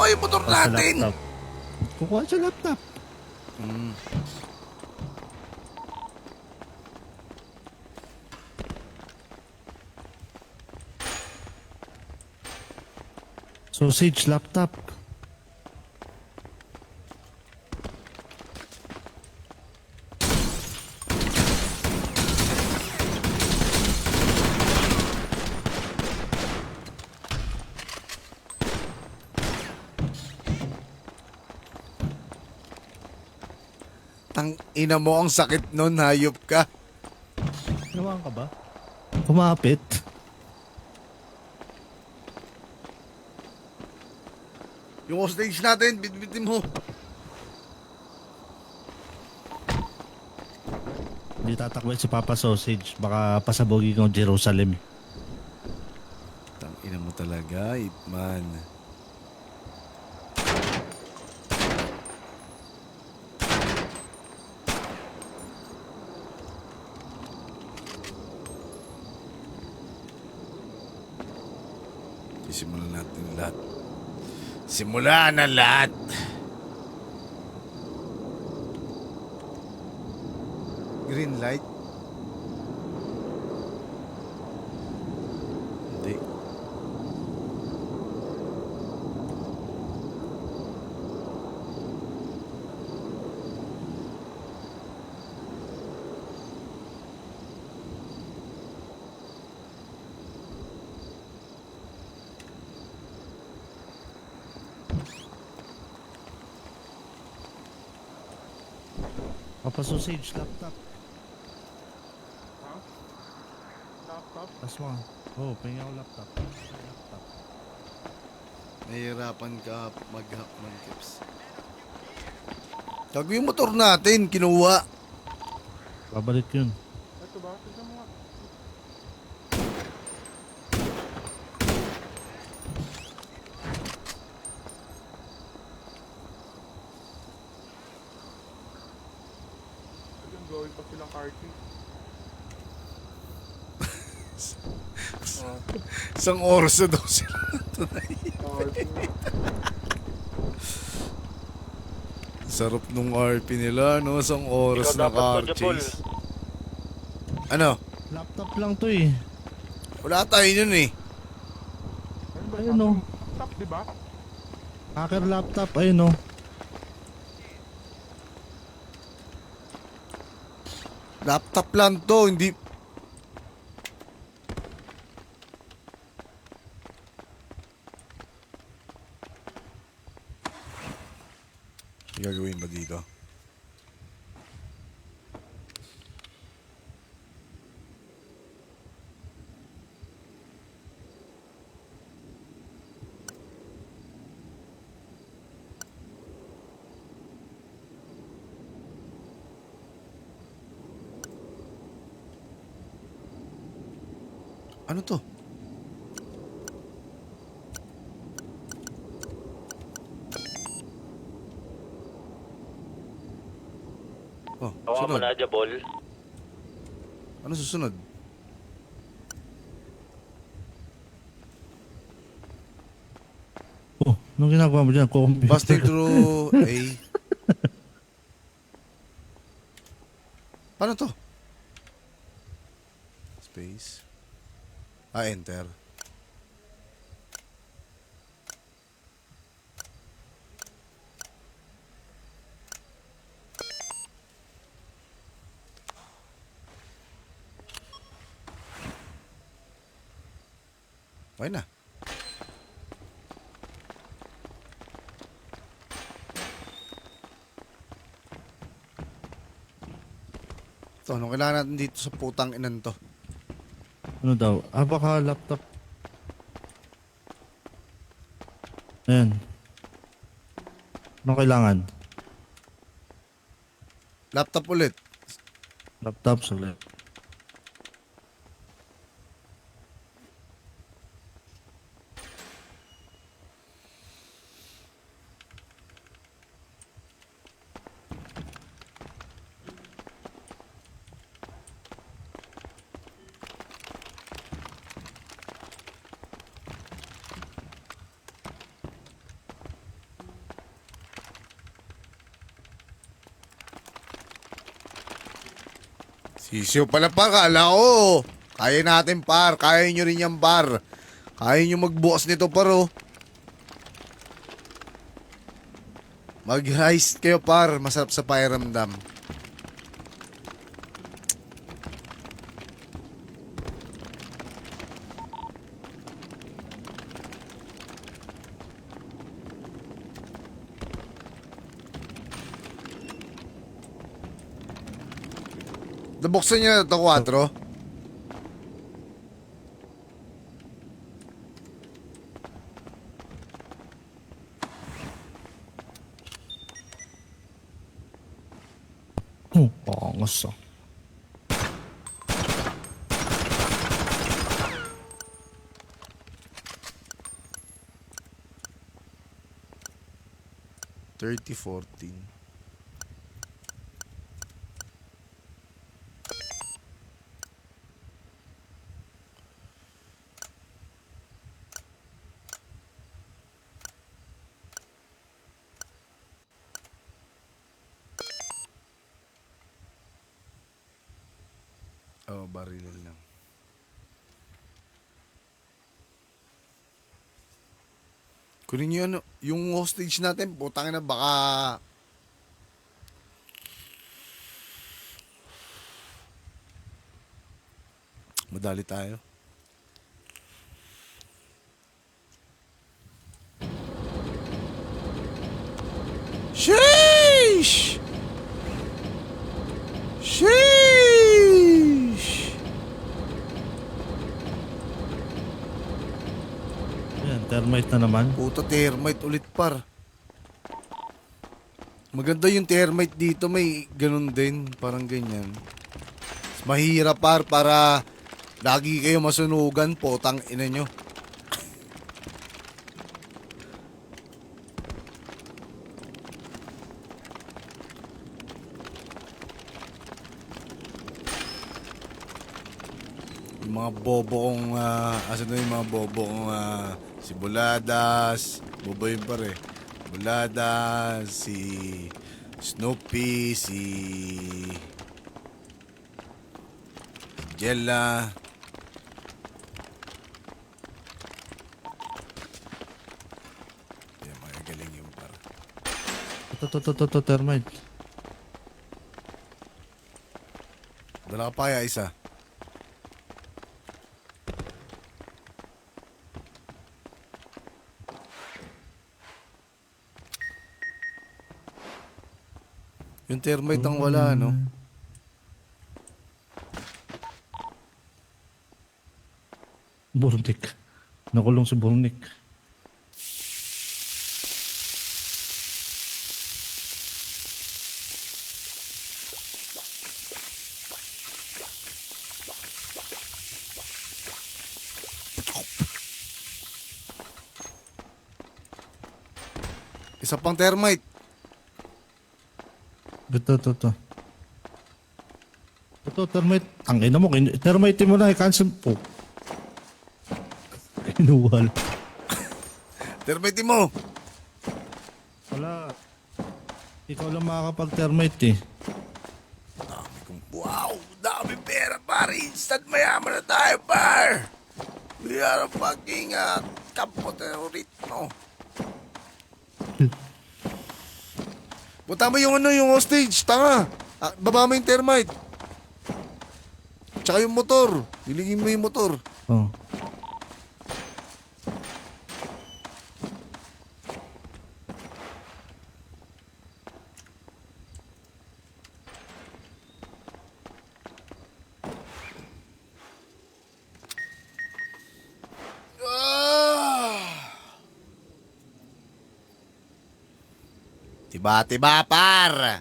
kinuha yung motor Sa natin. laptop. Kukuha sa laptop. Sausage laptop. Tang ina mo, ang sakit nun, hayop ka. Ginawa ka ba? Kumapit. Yung hostage natin, bitbitin mo. Hindi tatakbo si Papa Sausage. Baka pasabogin ko Jerusalem. Tang ina mo talaga, Ipman. Simulan natin lahat. Simulan na lahat. Green light? Hindi. Papa Sausage laptop. Ha? Laptop? Aswa. Oh, pahinga ko laptop. Laptop. Nahihirapan ka mag-hack ng tips. Gago yung motor natin, kinuha. Babalik yun. Ito ba? Tignan mo nga. Ayun, gawin pa silang karting. Isang oras na daw sila tunay. Sarap nung RP nila, no? Isang oras na car chase. Ano? Laptop lang to eh. Wala tayo nun eh. Ayun ba? Ayun, oh. Laptop, di ba? Hacker laptop. Ayun oh. Laptop lang to, hindi... Gagawin ba dito? Ano to? Oh, Tawa mo sunod. na, Jabol. Ano susunod? Oh, anong ginagawa mo dyan? Computer. Busting through A. Paano to? Space. Enter. Okay na. Ito, anong kailangan natin dito sa putang inan to? Ano daw? Baka laptop. Ayan. Anong kailangan? Laptop ulit. Laptop, saglit. Sisiyo pala par, kala ko. Kaya natin par, kaya nyo rin yan par. Kaya nyo magbukas nito par oh. Mag-heist kayo par, masarap sa pakiramdam. Nabuksan niya na ito, 4. Pangos ah. $30.14. Oh, baril lang. Kunin niyo ano, yung hostage natin, putang na baka madali tayo. Sheesh! Sheesh! Yan, termite na naman. Puta, termite ulit par. Maganda yung termite dito, may ganun din, parang ganyan. Mahirap par para lagi kayo masunugan, potang ina nyo. Yung mga bobo kong, asan na yung mga bobo kong, si Buladas, bobo yun pare. Buladas, si Snoopy, si Jella. Yan, magagaling yung pare. Ito, termite. Dala ka pa kaya isa. Yung termite ang wala, no? Burnik. Nakulong si Burnik. Isa pang termite. Ito. Ito, termite. Ang ina mo, termite mo na, i-cancel po. Kinuwal. Termite mo. Wala. Ikaw lang makakapag-termite eh. Dami kong, wow, dami pera pare. Instant mayaman na tayo par. We are a fucking kapoterito. Buta mo yung ano, yung hostage, tanga. Baba mo yung termite. Tsaka yung motor. Bilingin mo yung motor. Oh. Tiba-tiba par.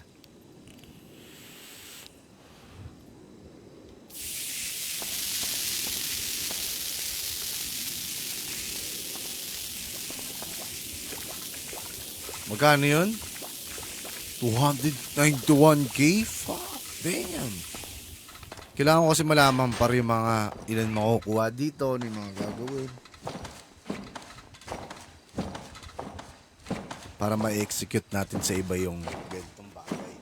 Magkano yun? 291k? Fuck, damn. Kailangan ko kasi malaman pa rin yung mga ilan makukuha dito, ano yung mga gagawin. Para ma-execute natin sa iba yung ganitong bagay.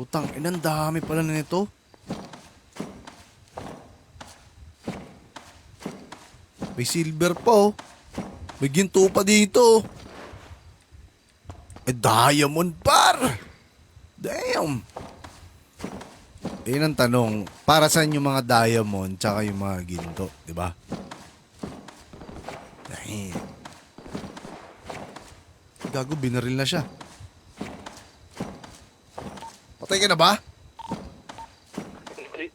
Putang, inang dami pala na nito. May silver pa oh. May ginto pa dito. Diamond par. Damn. Yun ang tanong, para saan yung mga diamond tsaka yung mga ginto, di ba? Damn. Gago, binaril na siya. Patay ka na ba? Hindi.